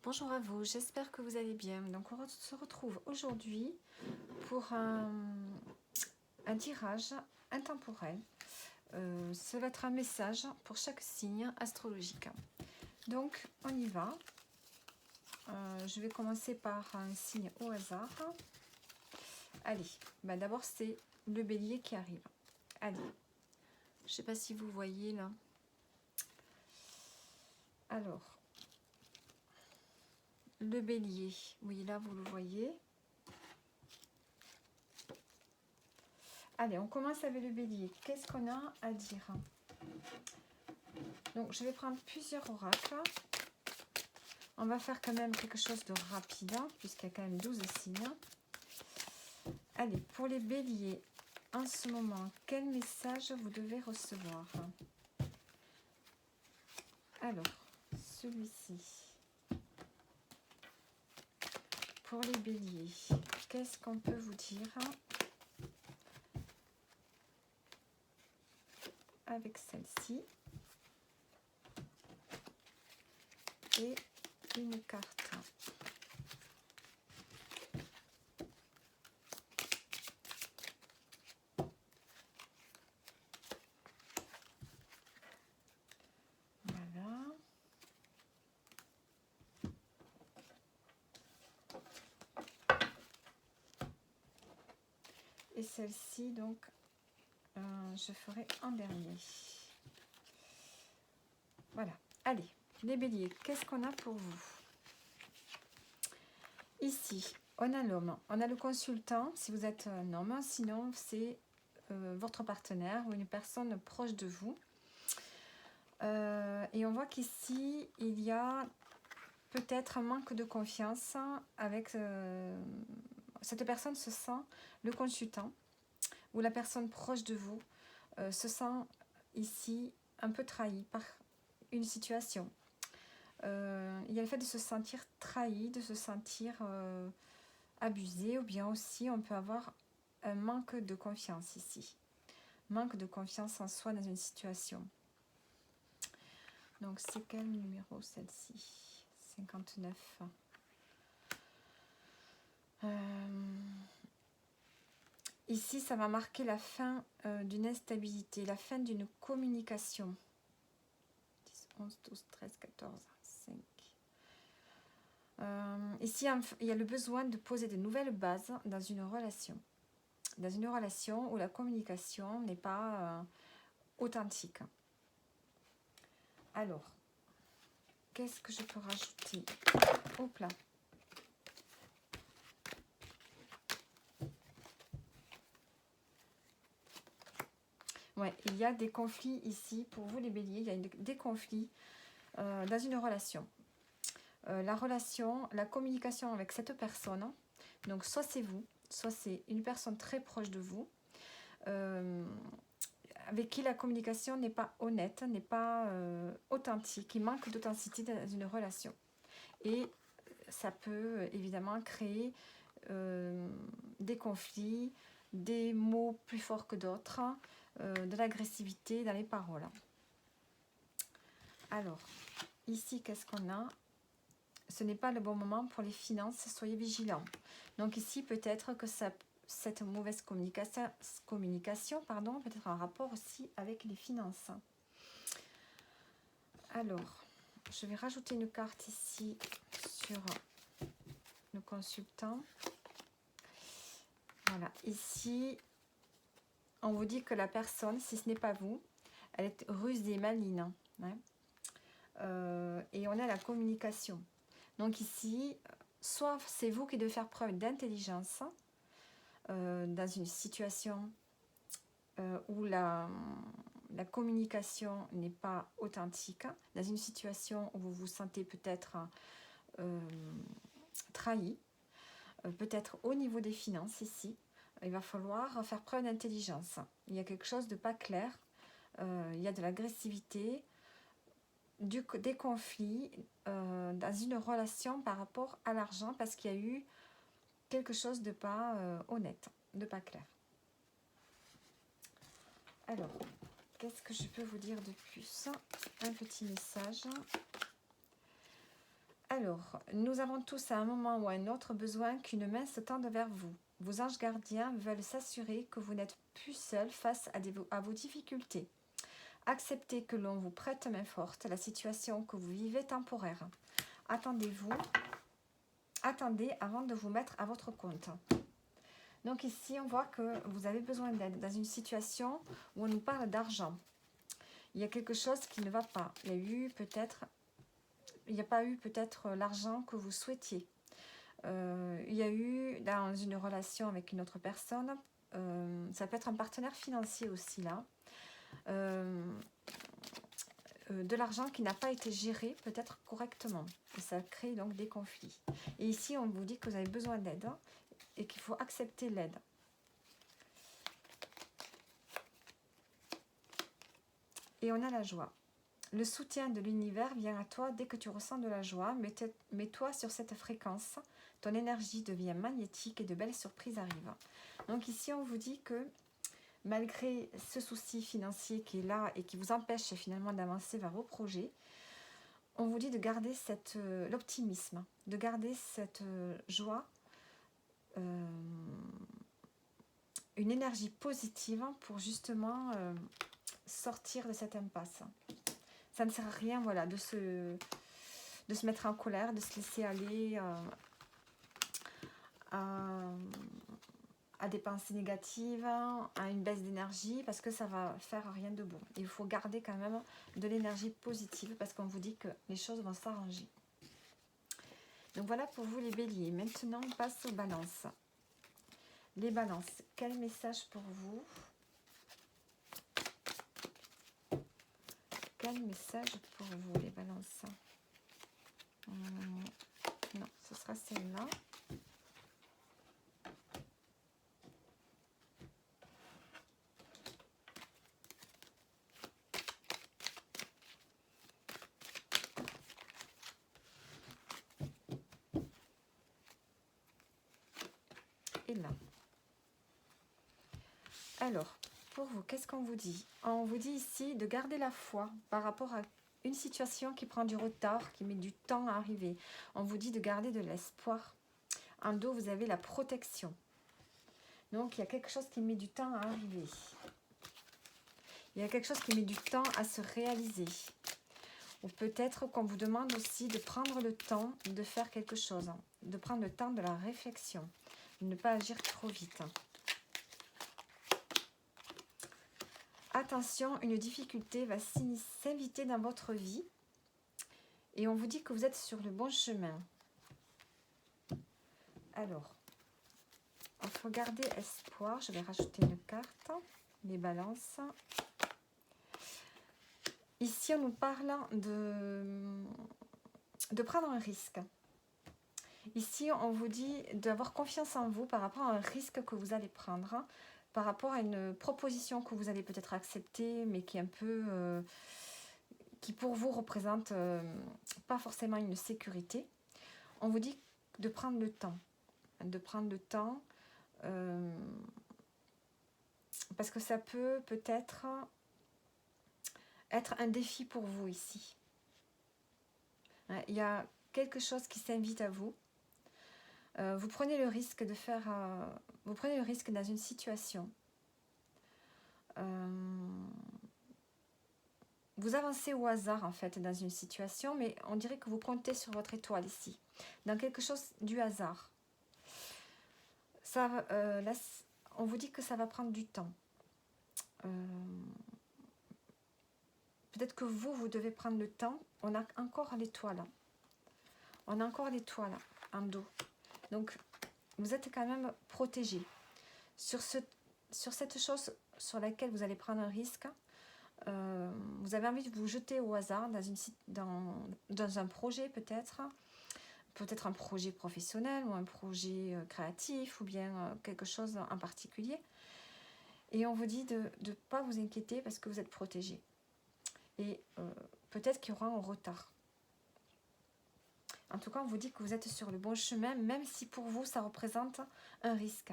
Bonjour à vous, j'espère que vous allez bien. Donc on se retrouve aujourd'hui pour un tirage intemporel. Ça va être un message pour chaque signe astrologique. Donc on y va. Je vais commencer par un signe au hasard. Allez, d'abord c'est le bélier qui arrive. Allez, je ne sais pas si vous voyez là. Alors, le bélier, oui là vous le voyez. Allez, on commence avec le bélier. Qu'est-ce qu'on a à dire? Donc, je vais prendre plusieurs oracles. On va faire quand même quelque chose de rapide, puisqu'il y a quand même 12 signes. Allez, pour les béliers, en ce moment, quel message vous devez recevoir? Alors, celui-ci. Pour les béliers, qu'est-ce qu'on peut vous dire avec celle-ci? Et une carte. Voilà. Et celle-ci, donc, je ferai en dernier. Voilà. Allez, les béliers, qu'est-ce qu'on a pour vous? Ici, on a l'homme, on a le consultant, si vous êtes un homme, sinon c'est votre partenaire ou une personne proche de vous. Et on voit qu'ici, il y a peut-être un manque de confiance avec... cette personne se sent, le consultant, ou la personne proche de vous, se sent ici un peu trahi par une situation. Il y a le fait de se sentir trahi, de se sentir abusé, ou bien aussi on peut avoir un manque de confiance ici. Manque de confiance en soi dans une situation. Donc c'est quel numéro celle-ci? 59. Ici ça va marquer la fin d'une instabilité, la fin d'une communication. 10, 11, 12, 13, 14, 5. Ici, il y a le besoin de poser de nouvelles bases dans une relation. Dans une relation où la communication n'est pas authentique. Alors, qu'est-ce que je peux rajouter? Hop là. Ouais, il y a des conflits ici, pour vous les béliers, il y a des conflits dans une relation. La relation, la communication avec cette personne, donc soit c'est vous, soit c'est une personne très proche de vous, avec qui la communication n'est pas honnête, n'est pas authentique, il manque d'authenticité dans une relation. Et ça peut évidemment créer des conflits, des mots plus forts que d'autres, de l'agressivité dans les paroles. Alors, ici, qu'est-ce qu'on a? Ce n'est pas le bon moment pour les finances, soyez vigilants. Donc ici, peut-être que cette mauvaise communication peut être en rapport aussi avec les finances. Alors, je vais rajouter une carte ici sur le consultant. Voilà, ici, on vous dit que la personne, si ce n'est pas vous, elle est rusée, maligne. Hein. Et on a la communication. Donc ici, soit c'est vous qui devez faire preuve d'intelligence dans une situation où la communication n'est pas authentique, dans une situation où vous vous sentez peut-être trahi, peut-être au niveau des finances ici, il va falloir faire preuve d'intelligence. Il y a quelque chose de pas clair, il y a de l'agressivité, des conflits dans une relation par rapport à l'argent parce qu'il y a eu quelque chose de pas honnête, de pas clair. Alors, qu'est-ce que je peux vous dire de plus? Un petit message. Alors, nous avons tous à un moment ou à un autre besoin qu'une main se tende vers vous. Vos anges gardiens veulent s'assurer que vous n'êtes plus seul face à vos difficultés. Acceptez que l'on vous prête main forte, la situation que vous vivez est temporaire. Attendez avant de vous mettre à votre compte. Donc ici, on voit que vous avez besoin d'aide dans une situation où on nous parle d'argent. Il y a quelque chose qui ne va pas. Il n'y a pas eu peut-être l'argent que vous souhaitiez. Il y a eu dans une relation avec une autre personne, ça peut être un partenaire financier aussi là, de l'argent qui n'a pas été géré peut-être correctement. Et ça crée donc des conflits. Et ici, on vous dit que vous avez besoin d'aide et qu'il faut accepter l'aide. Et on a la joie. Le soutien de l'univers vient à toi dès que tu ressens de la joie. Mets-toi sur cette fréquence. Ton énergie devient magnétique et de belles surprises arrivent. Donc ici, on vous dit que malgré ce souci financier qui est là et qui vous empêche finalement d'avancer vers vos projets, on vous dit de garder l'optimisme, de garder cette joie, une énergie positive pour justement sortir de cette impasse. Ça ne sert à rien, voilà, de se mettre en colère, de se laisser aller à des pensées négatives, à une baisse d'énergie, parce que ça va faire rien de bon. Il faut garder quand même de l'énergie positive, parce qu'on vous dit que les choses vont s'arranger. Donc voilà pour vous les béliers. Maintenant, on passe aux balances. Les balances, quel message pour vous? Quel message pour vous, les balances? Non, ce sera celle-là. Et là. Alors, pour vous, qu'est-ce qu'on vous dit? On vous dit ici de garder la foi par rapport à une situation qui prend du retard, qui met du temps à arriver. On vous dit de garder de l'espoir. En dos, vous avez la protection. Donc, il y a quelque chose qui met du temps à arriver. Il y a quelque chose qui met du temps à se réaliser. Ou peut-être qu'on vous demande aussi de prendre le temps de faire quelque chose, de prendre le temps de la réflexion, de ne pas agir trop vite. Attention, une difficulté va s'inviter dans votre vie et on vous dit que vous êtes sur le bon chemin. Alors, il faut garder espoir. Je vais rajouter une carte, les balances. Ici, on nous parle de prendre un risque. Ici, on vous dit d'avoir confiance en vous par rapport à un risque que vous allez prendre, par rapport à une proposition que vous allez peut-être accepter, mais qui est un peu... qui pour vous représente pas forcément une sécurité. On vous dit de prendre le temps. De prendre le temps, parce que ça peut peut-être être un défi pour vous ici. Il y a quelque chose qui s'invite à vous. Vous prenez le risque de faire... vous prenez le risque dans une situation. Vous avancez au hasard en fait dans une situation, mais on dirait que vous comptez sur votre étoile ici. Dans quelque chose du hasard. Ça, là, on vous dit que ça va prendre du temps. Peut-être que vous devez prendre le temps. On a encore l'étoile. On a encore l'étoile en dos. Donc, vous êtes quand même protégé. Sur cette chose sur laquelle vous allez prendre un risque, vous avez envie de vous jeter au hasard dans un projet peut-être un projet professionnel ou un projet créatif ou bien quelque chose en particulier. Et on vous dit de ne pas vous inquiéter parce que vous êtes protégé. Et peut-être qu'il y aura un retard. En tout cas, on vous dit que vous êtes sur le bon chemin, même si pour vous, ça représente un risque.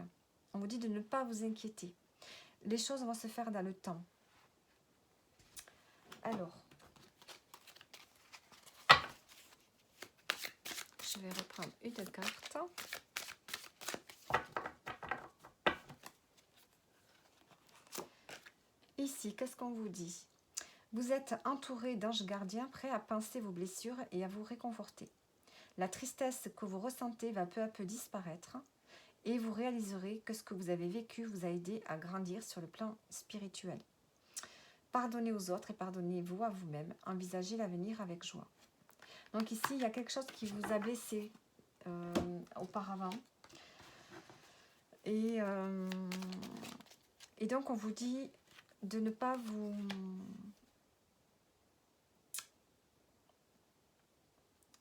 On vous dit de ne pas vous inquiéter. Les choses vont se faire dans le temps. Alors, je vais reprendre une carte. Ici, qu'est-ce qu'on vous dit? Vous êtes entouré d'anges gardiens prêts à pincer vos blessures et à vous réconforter. La tristesse que vous ressentez va peu à peu disparaître et vous réaliserez que ce que vous avez vécu vous a aidé à grandir sur le plan spirituel. Pardonnez aux autres et pardonnez-vous à vous-même. Envisagez l'avenir avec joie. Donc ici, il y a quelque chose qui vous a blessé auparavant. Et donc, on vous dit de ne pas vous...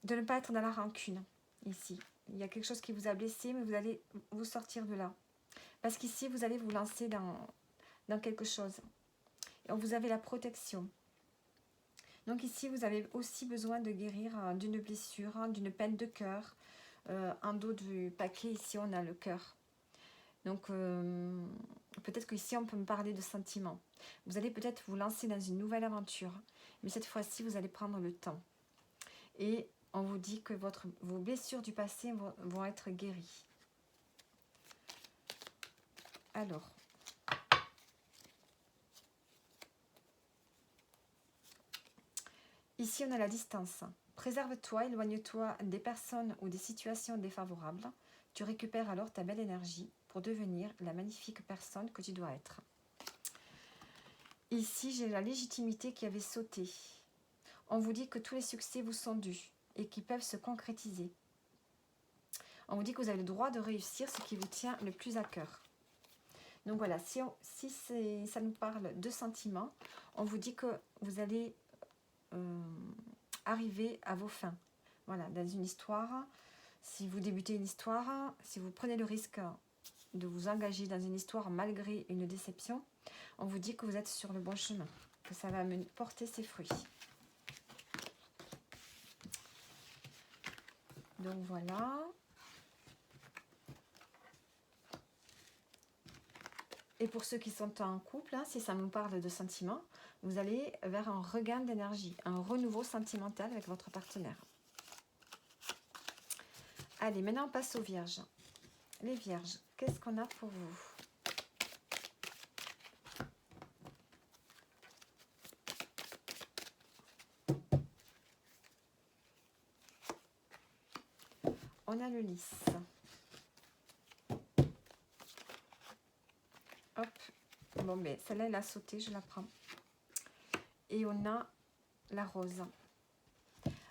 de ne pas être dans la rancune, ici. Il y a quelque chose qui vous a blessé, mais vous allez vous sortir de là. Parce qu'ici, vous allez vous lancer dans quelque chose. Et vous avez la protection. Donc ici, vous avez aussi besoin de guérir d'une blessure, d'une peine de cœur. En dos du paquet, ici, on a le cœur. Donc, peut-être qu'ici, on peut me parler de sentiments. Vous allez peut-être vous lancer dans une nouvelle aventure. Mais cette fois-ci, vous allez prendre le temps. Et on vous dit que vos blessures du passé vont être guéries. Alors, ici, on a la distance. Préserve-toi, éloigne-toi des personnes ou des situations défavorables. Tu récupères alors ta belle énergie pour devenir la magnifique personne que tu dois être. Ici, j'ai la légitimité qui avait sauté. On vous dit que tous les succès vous sont dus et qui peuvent se concrétiser. On vous dit que vous avez le droit de réussir ce qui vous tient le plus à cœur. Donc voilà, si ça nous parle de sentiments, on vous dit que vous allez arriver à vos fins. Voilà, dans une histoire, si vous débutez une histoire, si vous prenez le risque de vous engager dans une histoire malgré une déception, on vous dit que vous êtes sur le bon chemin, que ça va porter ses fruits. Donc voilà. Et pour ceux qui sont en couple, si ça nous parle de sentiments, vous allez vers un regain d'énergie, un renouveau sentimental avec votre partenaire. Allez, maintenant on passe aux vierges. Les vierges, qu'est-ce qu'on a pour vous? On a le lys. Hop. Bon, mais celle-là, elle a sauté, je la prends. Et on a la rose.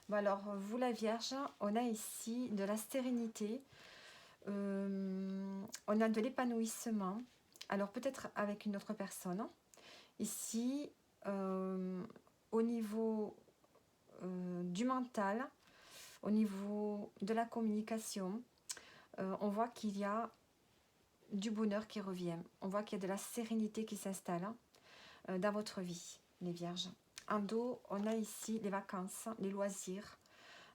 Bon, alors, vous, la Vierge, on a ici de la sérénité. On a de l'épanouissement. Alors, peut-être avec une autre personne. Ici, au niveau du mental, au niveau de la communication, on voit qu'il y a du bonheur qui revient. On voit qu'il y a de la sérénité qui s'installe dans votre vie, les vierges. En dos, on a ici les vacances, les loisirs,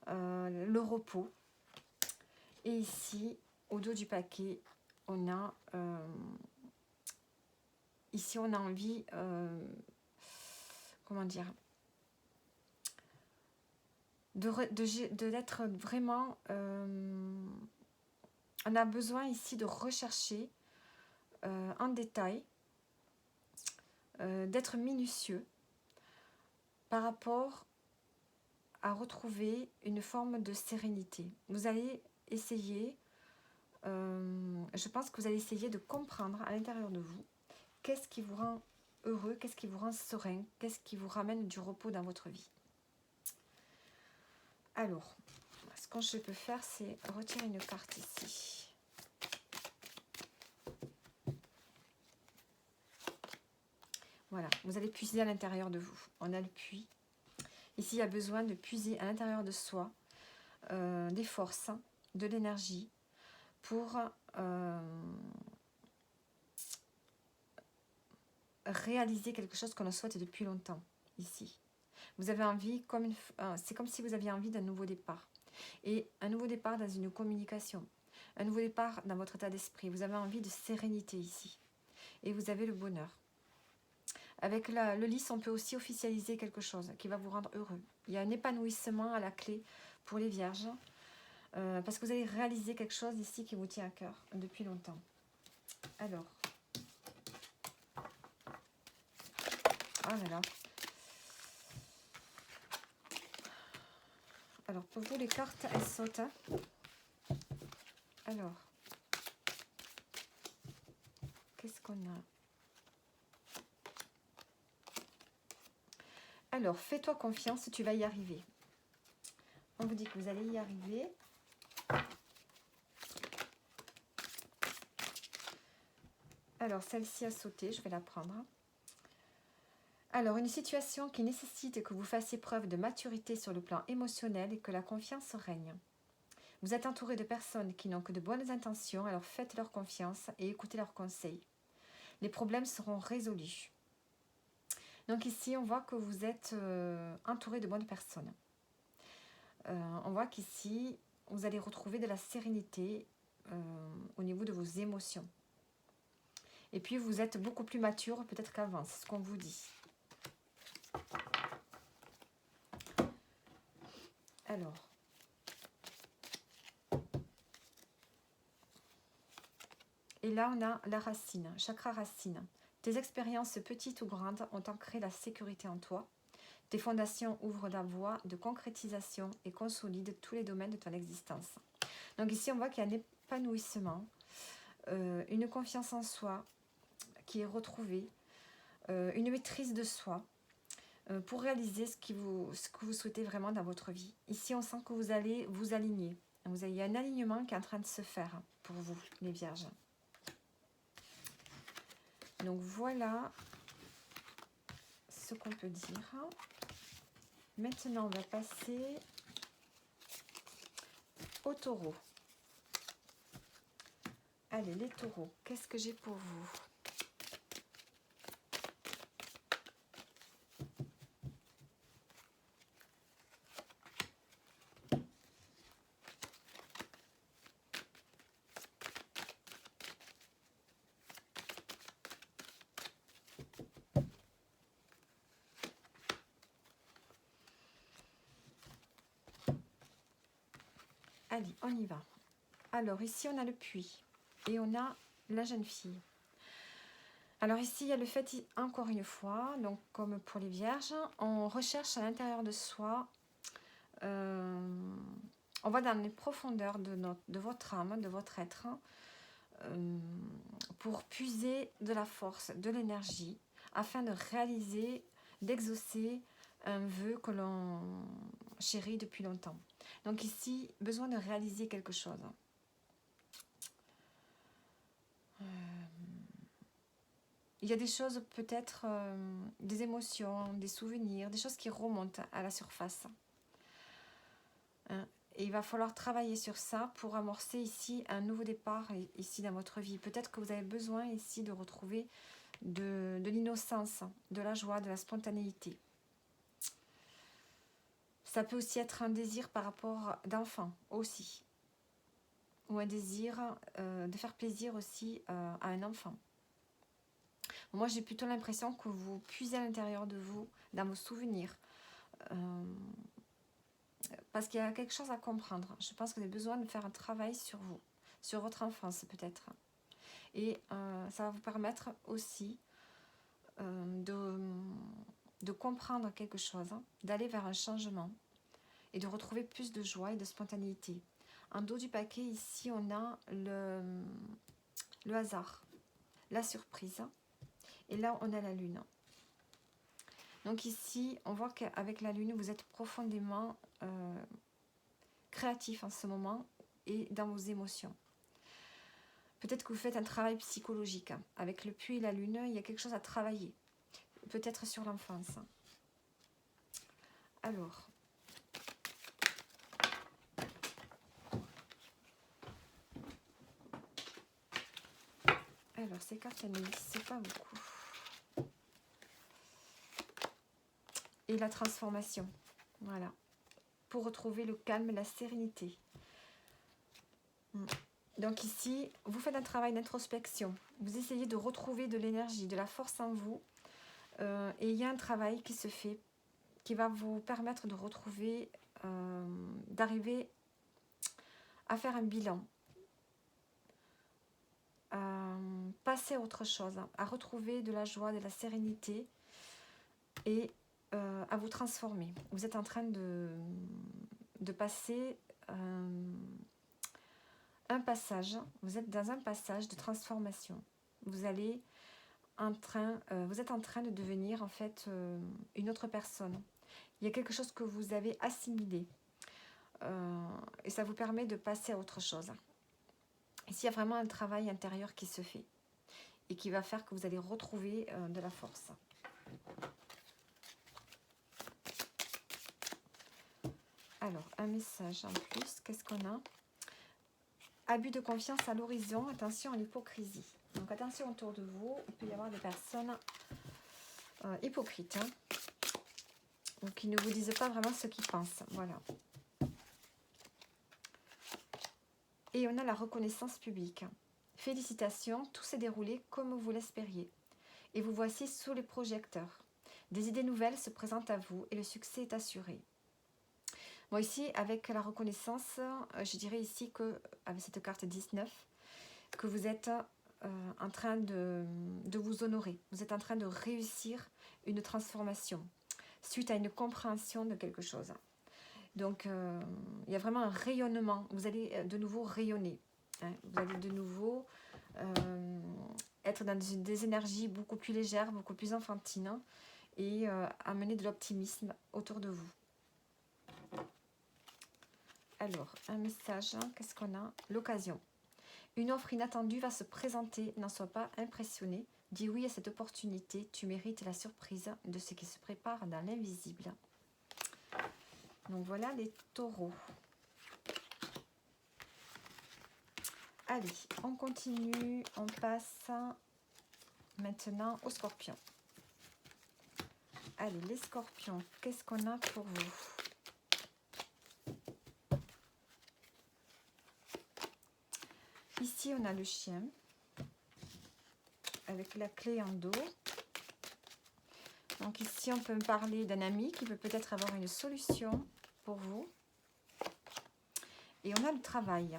le repos. Et ici, au dos du paquet, on a... ici, on a envie... comment dire, d'être vraiment... on a besoin ici de rechercher en détail, d'être minutieux par rapport à retrouver une forme de sérénité. Vous allez essayer, je pense que vous allez essayer de comprendre à l'intérieur de vous qu'est-ce qui vous rend heureux, qu'est-ce qui vous rend serein, qu'est-ce qui vous ramène du repos dans votre vie. Alors, ce que je peux faire, c'est retirer une carte ici. Voilà, vous allez puiser à l'intérieur de vous. On a le puits. Ici, il y a besoin de puiser à l'intérieur de soi des forces, de l'énergie pour réaliser quelque chose qu'on souhaite depuis longtemps ici. Vous avez envie, c'est comme si vous aviez envie d'un nouveau départ. Et un nouveau départ dans une communication, un nouveau départ dans votre état d'esprit. Vous avez envie de sérénité ici. Et vous avez le bonheur. Avec le lys, on peut aussi officialiser quelque chose qui va vous rendre heureux. Il y a un épanouissement à la clé pour les vierges. Parce que vous allez réaliser quelque chose ici qui vous tient à cœur depuis longtemps. Alors. Ah là là. Alors, pour vous, les cartes, elles sautent. Hein. Alors. Qu'est-ce qu'on a? Alors, fais-toi confiance, tu vas y arriver. On vous dit que vous allez y arriver. Alors, celle-ci a sauté, je vais la prendre. Alors, une situation qui nécessite que vous fassiez preuve de maturité sur le plan émotionnel et que la confiance règne. Vous êtes entouré de personnes qui n'ont que de bonnes intentions, alors faites-leur confiance et écoutez leurs conseils. Les problèmes seront résolus. Donc ici, on voit que vous êtes entouré de bonnes personnes. On voit qu'ici, vous allez retrouver de la sérénité au niveau de vos émotions. Et puis, vous êtes beaucoup plus mature peut-être qu'avant, c'est ce qu'on vous dit. Alors. Et là, on a la racine, chakra racine. Tes expériences petites ou grandes ont ancré la sécurité en toi. Tes fondations ouvrent la voie de concrétisation et consolident tous les domaines de ton existence. Donc ici, on voit qu'il y a un épanouissement, une confiance en soi qui est retrouvée, une maîtrise de soi pour réaliser ce que vous souhaitez vraiment dans votre vie. Ici, on sent que vous allez vous aligner. Il y a un alignement qui est en train de se faire pour vous, les vierges. Donc voilà ce qu'on peut dire. Maintenant, on va passer au taureau. Allez, les taureaux, qu'est-ce que j'ai pour vous? Allez, on y va. Alors, ici, on a le puits et on a la jeune fille. Alors ici, il y a le fait, encore une fois, donc comme pour les vierges, on recherche à l'intérieur de soi, on va dans les profondeurs de votre âme, de votre être, pour puiser de la force, de l'énergie, afin de réaliser, d'exaucer un vœu que l'on chérit depuis longtemps. Donc ici, besoin de réaliser quelque chose. Il y a des choses, peut-être des émotions, des souvenirs, des choses qui remontent à la surface. Et il va falloir travailler sur ça pour amorcer ici un nouveau départ ici dans votre vie. Peut-être que vous avez besoin ici de retrouver de l'innocence, de la joie, de la spontanéité. Ça peut aussi être un désir par rapport d'enfant aussi. Ou un désir de faire plaisir aussi à un enfant. Moi, j'ai plutôt l'impression que vous puisez à l'intérieur de vous, dans vos souvenirs. Parce qu'il y a quelque chose à comprendre. Je pense que vous avez besoin de faire un travail sur vous, sur votre enfance peut-être. Et ça va vous permettre aussi de comprendre quelque chose, d'aller vers un changement et de retrouver plus de joie et de spontanéité. En dos du paquet, ici, on a le hasard, la surprise. Et là, on a la lune. Donc ici, on voit qu'avec la lune, vous êtes profondément créatif en ce moment et dans vos émotions. Peut-être que vous faites un travail psychologique. Avec le puits et la lune, il y a quelque chose à travailler. Peut-être sur l'enfance. Alors. Alors, ces cartes, elles ne disent pas beaucoup. Et la transformation. Voilà. Pour retrouver le calme et la sérénité. Donc ici, vous faites un travail d'introspection. Vous essayez de retrouver de l'énergie, de la force en vous. Et il y a un travail qui se fait, qui va vous permettre de retrouver, d'arriver à faire un bilan, à passer à autre chose, à retrouver de la joie, de la sérénité et à vous transformer. Vous êtes en train de passer un passage, vous êtes dans un passage de transformation. Vous êtes en train de devenir en fait une autre personne. Il y a quelque chose que vous avez assimilé et ça vous permet de passer à autre chose. Ici, il y a vraiment un travail intérieur qui se fait et qui va faire que vous allez retrouver de la force. Alors, un message en plus, qu'est-ce qu'on a? Abus de confiance à l'horizon, attention à l'hypocrisie. Donc attention autour de vous, il peut y avoir des personnes hypocrites, hein, ou qui ne vous disent pas vraiment ce qu'ils pensent. Voilà. Et on a la reconnaissance publique. Félicitations, tout s'est déroulé comme vous l'espériez. Et vous voici sous les projecteurs. Des idées nouvelles se présentent à vous et le succès est assuré. Bon, ici, avec la reconnaissance, je dirais ici que, avec cette carte 19, que vous êtes en train de vous honorer. Vous êtes en train de réussir une transformation suite à une compréhension de quelque chose. Donc, il y a vraiment un rayonnement. Vous allez de nouveau rayonner. Hein. Vous allez de nouveau être dans des énergies beaucoup plus légères, beaucoup plus enfantines et amener de l'optimisme autour de vous. Alors, un message, qu'est-ce qu'on a? L'occasion. Une offre inattendue va se présenter, n'en sois pas impressionné. Dis oui à cette opportunité, tu mérites la surprise de ce qui se prépare dans l'invisible. Donc voilà les taureaux. Allez, on continue, on passe maintenant aux scorpions. Allez, les scorpions, qu'est-ce qu'on a pour vous? Ici, on a le chien avec la clé en dos. Donc ici, on peut me parler d'un ami qui peut peut-être avoir une solution pour vous. Et on a le travail.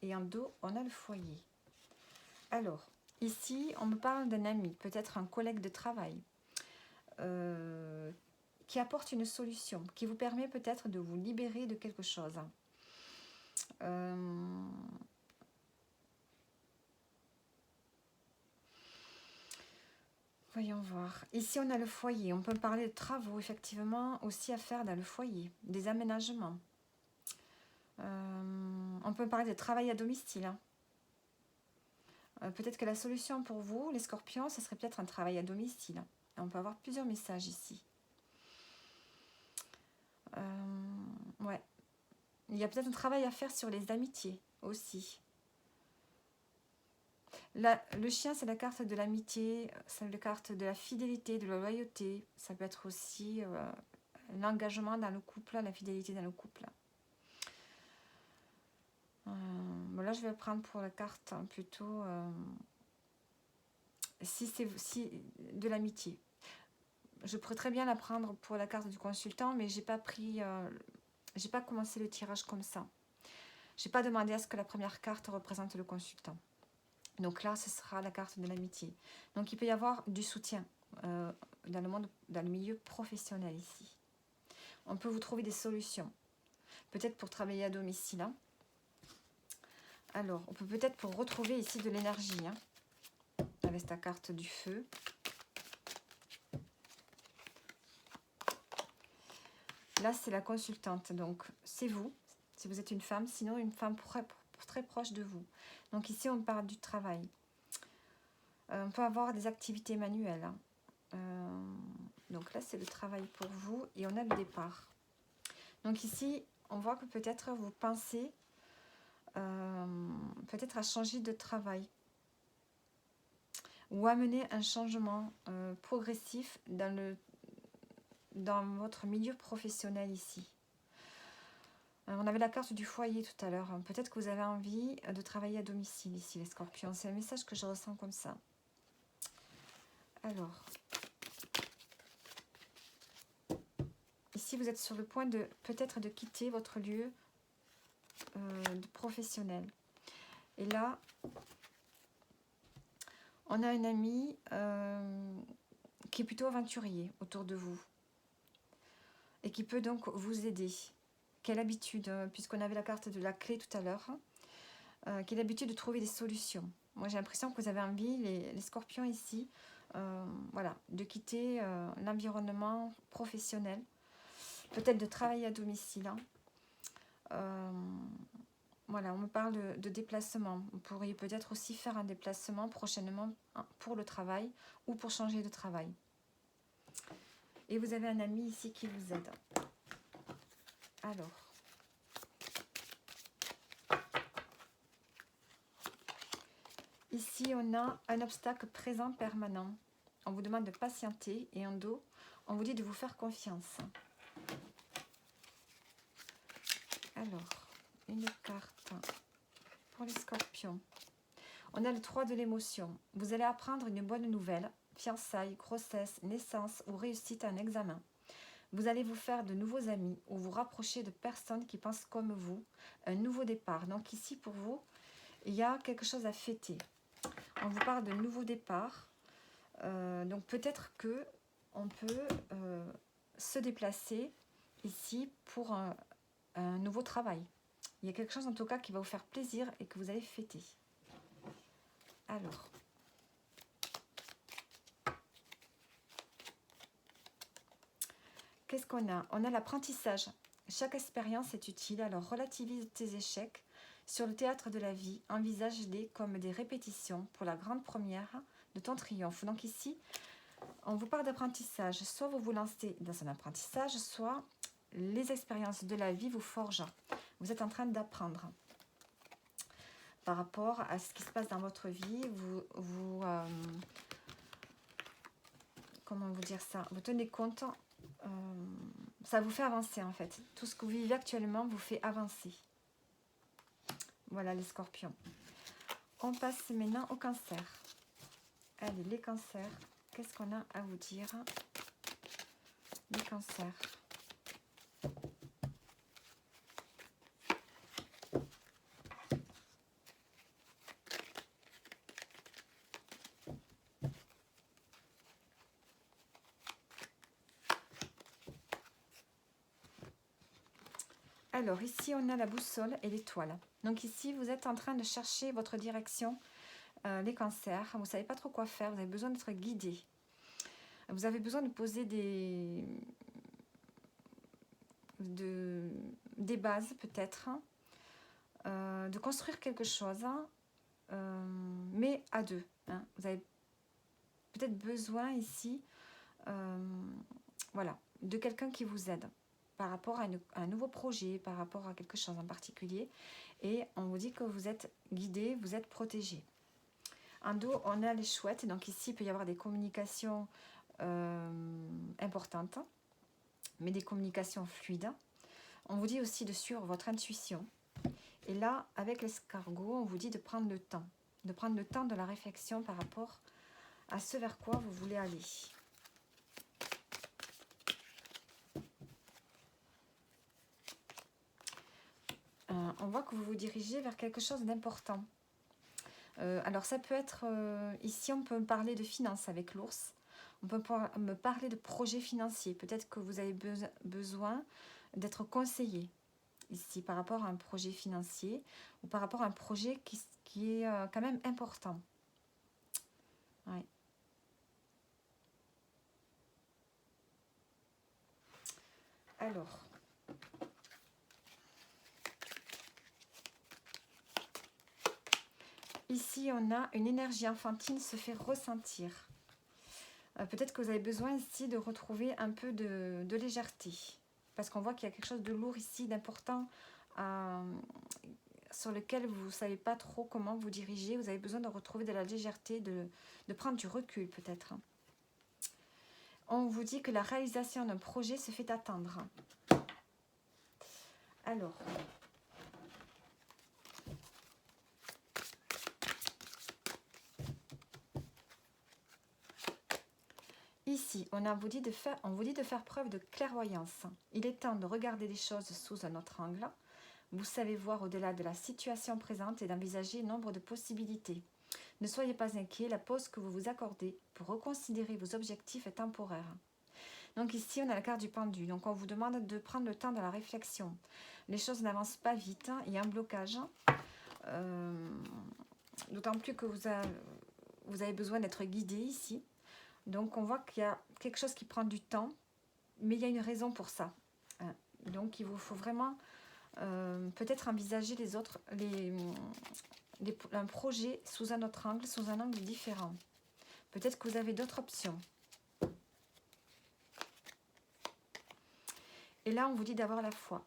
Et en dos, on a le foyer. Alors, ici, on me parle d'un ami, peut-être un collègue de travail, qui apporte une solution, qui vous permet peut-être de vous libérer de quelque chose. Voyons voir. Ici, on a le foyer. On peut parler de travaux, effectivement, aussi à faire dans le foyer. Des aménagements. On peut parler de travail à domicile. Peut-être que la solution pour vous, les scorpions, ce serait peut-être un travail à domicile. Et on peut avoir plusieurs messages ici. Ouais. Il y a peut-être un travail à faire sur les amitiés aussi. Le chien, c'est la carte de l'amitié, c'est la carte de la fidélité, de la loyauté. Ça peut être aussi l'engagement dans le couple, la fidélité dans le couple. Bon, là, je vais prendre pour la carte plutôt si de l'amitié. Je pourrais très bien la prendre pour la carte du consultant, mais j'ai pas commencé le tirage comme ça. J'ai pas demandé à ce que la première carte représente le consultant. Donc là, ce sera la carte de l'amitié. Donc il peut y avoir du soutien dans le milieu professionnel ici. On peut vous trouver des solutions. Peut-être pour travailler à domicile. Hein. Alors, on peut peut-être pour retrouver ici de l'énergie. Hein, avec cette carte du feu. Là, c'est la consultante. Donc, c'est vous, si vous êtes une femme. Sinon, une femme très proche de vous. Donc ici, on parle du travail. On peut avoir des activités manuelles. Hein. Donc là, c'est le travail pour vous. Et on a le départ. Donc ici, on voit que peut-être vous pensez peut-être à changer de travail. Ou amener un changement progressif dans votre milieu professionnel ici. On avait la carte du foyer tout à l'heure. Peut-être que vous avez envie de travailler à domicile ici, les scorpions. C'est un message que je ressens comme ça. Alors, ici, vous êtes sur le point de peut-être de quitter votre lieu professionnel. Et là, on a un ami qui est plutôt aventurier autour de vous et qui peut donc vous aider. Quelle habitude, puisqu'on avait la carte de la clé tout à l'heure, quelle habitude de trouver des solutions. Moi, j'ai l'impression que vous avez envie, les scorpions ici, voilà, de quitter l'environnement professionnel, peut-être de travailler à domicile. Voilà, on me parle de déplacement. Vous pourriez peut-être aussi faire un déplacement prochainement pour le travail ou pour changer de travail. Et vous avez un ami ici qui vous aide. Alors, ici, on a un obstacle présent permanent. On vous demande de patienter et en dos, on vous dit de vous faire confiance. Alors, une carte pour les scorpions. On a le 3 de l'émotion. Vous allez apprendre une bonne nouvelle, fiançailles, grossesse, naissance ou réussite à un examen. Vous allez vous faire de nouveaux amis ou vous rapprocher de personnes qui pensent comme vous. Un nouveau départ. Donc ici, pour vous, il y a quelque chose à fêter. On vous parle de nouveau départ. Donc peut-être que on peut se déplacer ici pour un nouveau travail. Il y a quelque chose en tout cas qui va vous faire plaisir et que vous allez fêter. Alors, qu'est-ce qu'on a? On a l'apprentissage. Chaque expérience est utile, alors relativise tes échecs. Sur le théâtre de la vie, envisage-les comme des répétitions pour la grande première de ton triomphe. Donc ici, on vous parle d'apprentissage. Soit vous vous lancez dans un apprentissage, soit les expériences de la vie vous forgent. Vous êtes en train d'apprendre. Par rapport à ce qui se passe dans votre vie, comment vous dire ça? Vous tenez compte, ça vous fait avancer en fait. Tout ce que vous vivez actuellement vous fait avancer. Voilà les scorpions. On passe maintenant au cancer. Allez, les cancers, qu'est-ce qu'on a à vous dire? Les cancers. Alors ici, on a la boussole et l'étoile. Donc ici, vous êtes en train de chercher votre direction, les cancers. Vous ne savez pas trop quoi faire, vous avez besoin d'être guidé. Vous avez besoin de poser des bases peut-être, de construire quelque chose, mais à deux. Hein. Vous avez peut-être besoin ici, voilà, de quelqu'un qui vous aide par rapport à un nouveau projet, par rapport à quelque chose en particulier. Et on vous dit que vous êtes guidé, vous êtes protégé. En dos, on a les chouettes. Donc ici, il peut y avoir des communications importantes, mais des communications fluides. On vous dit aussi de suivre votre intuition. Et là, avec l'escargot, on vous dit de prendre le temps de la réflexion par rapport à ce vers quoi vous voulez aller. On voit que vous vous dirigez vers quelque chose d'important. Alors ça peut être, ici on peut me parler de finances avec l'ours, on peut me parler de projets financiers, peut-être que vous avez besoin d'être conseillé ici par rapport à un projet financier ou par rapport à un projet qui est quand même important. Ouais. Alors, ici, on a une énergie enfantine se fait ressentir. Peut-être que vous avez besoin ici de retrouver un peu de légèreté. Parce qu'on voit qu'il y a quelque chose de lourd ici, d'important, sur lequel vous ne savez pas trop comment vous diriger. Vous avez besoin de retrouver de la légèreté, de prendre du recul peut-être. On vous dit que la réalisation d'un projet se fait attendre. Alors... Ici, on vous dit de faire preuve de clairvoyance. Il est temps de regarder les choses sous un autre angle. Vous savez voir au-delà de la situation présente et d'envisager nombre de possibilités. Ne soyez pas inquiet, la pause que vous vous accordez pour reconsidérer vos objectifs est temporaire. Donc ici, on a la carte du pendu. Donc on vous demande de prendre le temps de la réflexion. Les choses n'avancent pas vite, il y a un blocage. D'autant plus que vous avez besoin d'être guidé ici. Donc on voit qu'il y a quelque chose qui prend du temps, mais il y a une raison pour ça. Donc il vous faut vraiment peut-être envisager un projet sous un autre angle, sous un angle différent. Peut-être que vous avez d'autres options. Et là, on vous dit d'avoir la foi.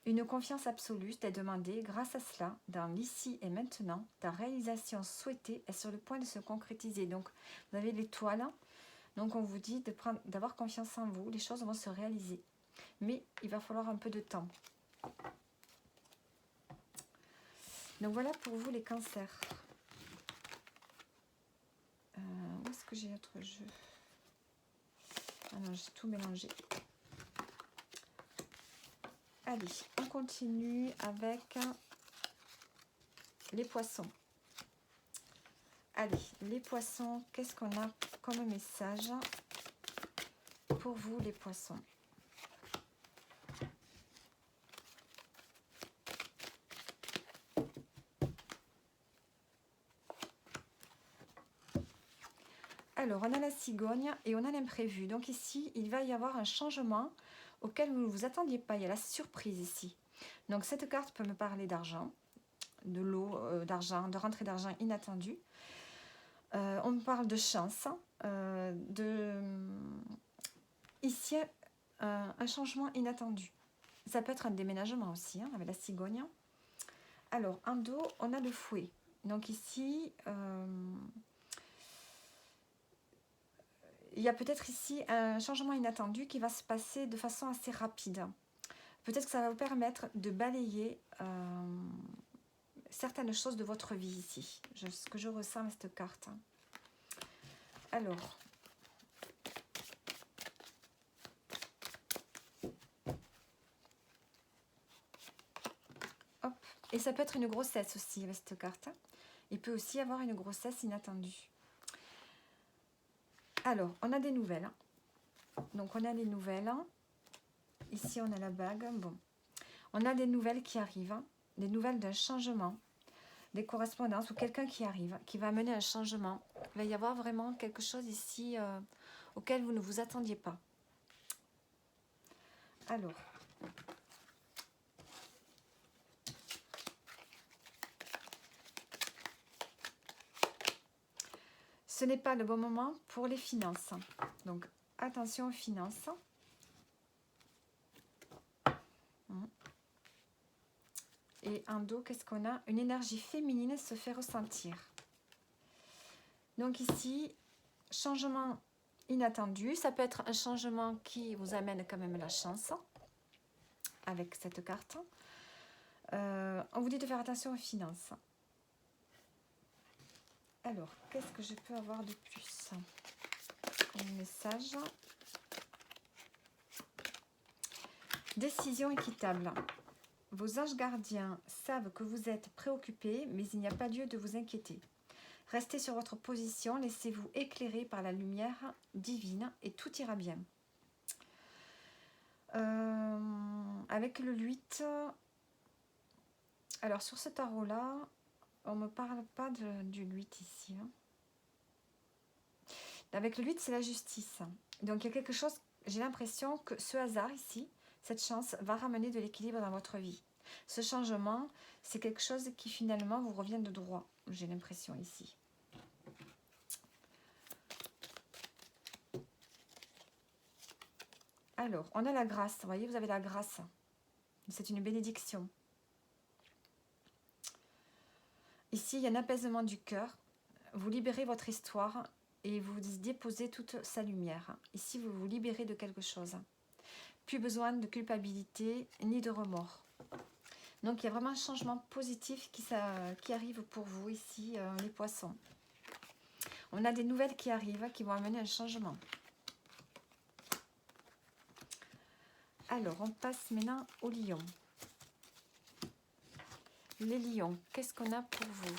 Une confiance absolue est demandée. Grâce à cela, dans l'ici et maintenant, ta réalisation souhaitée est sur le point de se concrétiser. Donc, vous avez l'étoile. Donc, on vous dit d'avoir confiance en vous. Les choses vont se réaliser. Mais il va falloir un peu de temps. Donc, voilà pour vous les cancers. Où est-ce que j'ai notre jeu? Ah non, j'ai tout mélangé. Allez, on continue avec les poissons. Allez, les poissons, qu'est-ce qu'on a comme message pour vous, les poissons? Alors, on a la cigogne et on a l'imprévu. Donc ici, il va y avoir un changement auquel vous ne vous attendiez pas. Il y a la surprise ici. Donc cette carte peut me parler d'argent, de l'eau, d'argent, de rentrée d'argent inattendue. On me parle de chance, ici, un changement inattendu. Ça peut être un déménagement aussi, avec la cigogne. Alors, en dos, on a le fouet. Donc ici, il y a peut-être ici un changement inattendu qui va se passer de façon assez rapide. Peut-être que ça va vous permettre de balayer certaines choses de votre vie ici. Ce que je ressens avec cette carte. Alors, hop. Et ça peut être une grossesse aussi avec cette carte. Il peut aussi y avoir une grossesse inattendue. Alors, on a des nouvelles. Donc, on a les nouvelles. Ici, on a la bague. Bon. On a des nouvelles qui arrivent. Des nouvelles d'un changement. Des correspondances ou quelqu'un qui arrive, qui va amener un changement. Il va y avoir vraiment quelque chose ici auquel vous ne vous attendiez pas. Alors. Ce n'est pas le bon moment pour les finances. Donc, attention aux finances. Et en dos, qu'est-ce qu'on a? Une énergie féminine se fait ressentir. Donc ici, changement inattendu. Ça peut être un changement qui vous amène quand même la chance. Avec cette carte. On vous dit de faire attention aux finances. Alors, qu'est-ce que je peux avoir de plus comme message? Décision équitable. Vos anges gardiens savent que vous êtes préoccupés, mais il n'y a pas lieu de vous inquiéter. Restez sur votre position, laissez-vous éclairer par la lumière divine et tout ira bien. Avec le 8, alors sur ce tarot-là, on ne me parle pas du 8 ici. Avec le 8, c'est la justice. Donc il y a quelque chose, j'ai l'impression que ce hasard ici, cette chance va ramener de l'équilibre dans votre vie. Ce changement, c'est quelque chose qui finalement vous revient de droit, j'ai l'impression ici. Alors, on a la grâce, vous voyez, vous avez la grâce. C'est une bénédiction. Ici, il y a un apaisement du cœur. Vous libérez votre histoire et vous déposez toute sa lumière. Ici, vous vous libérez de quelque chose. Plus besoin de culpabilité ni de remords. Donc, il y a vraiment un changement positif qui arrive pour vous ici, les poissons. On a des nouvelles qui arrivent, qui vont amener un changement. Alors, on passe maintenant au lion. Les lions, qu'est-ce qu'on a pour vous?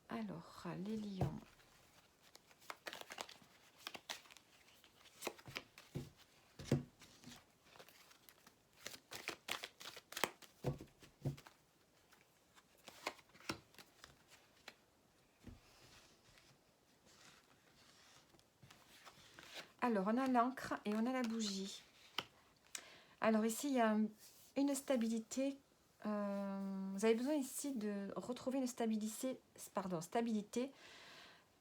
Alors, les lions. Alors, on a l'encre et on a la bougie. Alors ici, il y a une stabilité. Vous avez besoin ici de retrouver une stabilité,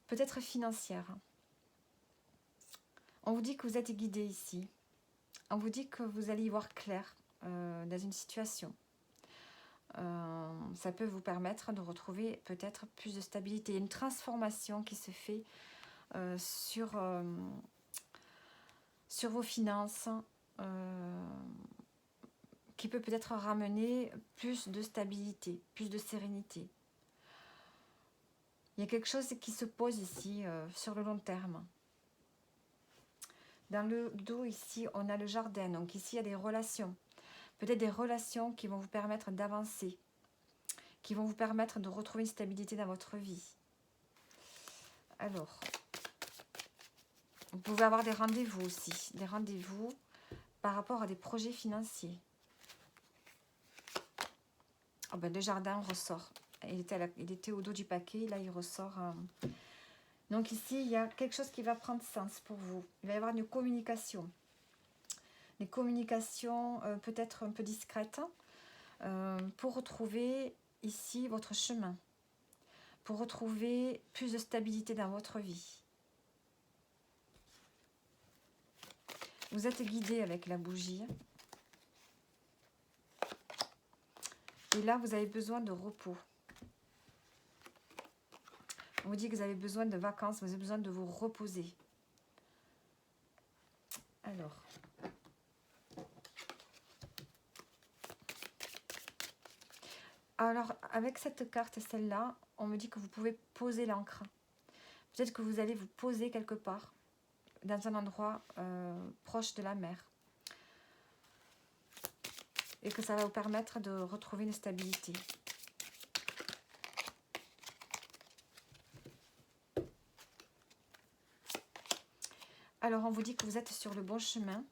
peut-être financière. On vous dit que vous êtes guidé ici. On vous dit que vous allez y voir clair dans une situation. Ça peut vous permettre de retrouver peut-être plus de stabilité. Il y a une transformation qui se fait sur vos finances, qui peut peut-être ramener plus de stabilité, plus de sérénité. Il y a quelque chose qui se pose ici sur le long terme. Dans le dos ici, on a le jardin. Donc ici, il y a des relations. Peut-être des relations qui vont vous permettre d'avancer, qui vont vous permettre de retrouver une stabilité dans votre vie. Alors, vous pouvez avoir des rendez-vous aussi. Des rendez-vous par rapport à des projets financiers. Oh ben, le jardin ressort. Il était au dos du paquet, là il ressort. Donc ici, il y a quelque chose qui va prendre sens pour vous. Il va y avoir une communication. Des communications peut-être un peu discrètes pour retrouver ici votre chemin. Pour retrouver plus de stabilité dans votre vie. Vous êtes guidé avec la bougie. Et là, vous avez besoin de repos. On vous dit que vous avez besoin de vacances, vous avez besoin de vous reposer. Alors, avec cette carte, celle-là, on me dit que vous pouvez poser l'encre. Peut-être que vous allez vous poser quelque part, dans un endroit proche de la mer. Et que ça va vous permettre de retrouver une stabilité. Alors, on vous dit que vous êtes sur le bon chemin.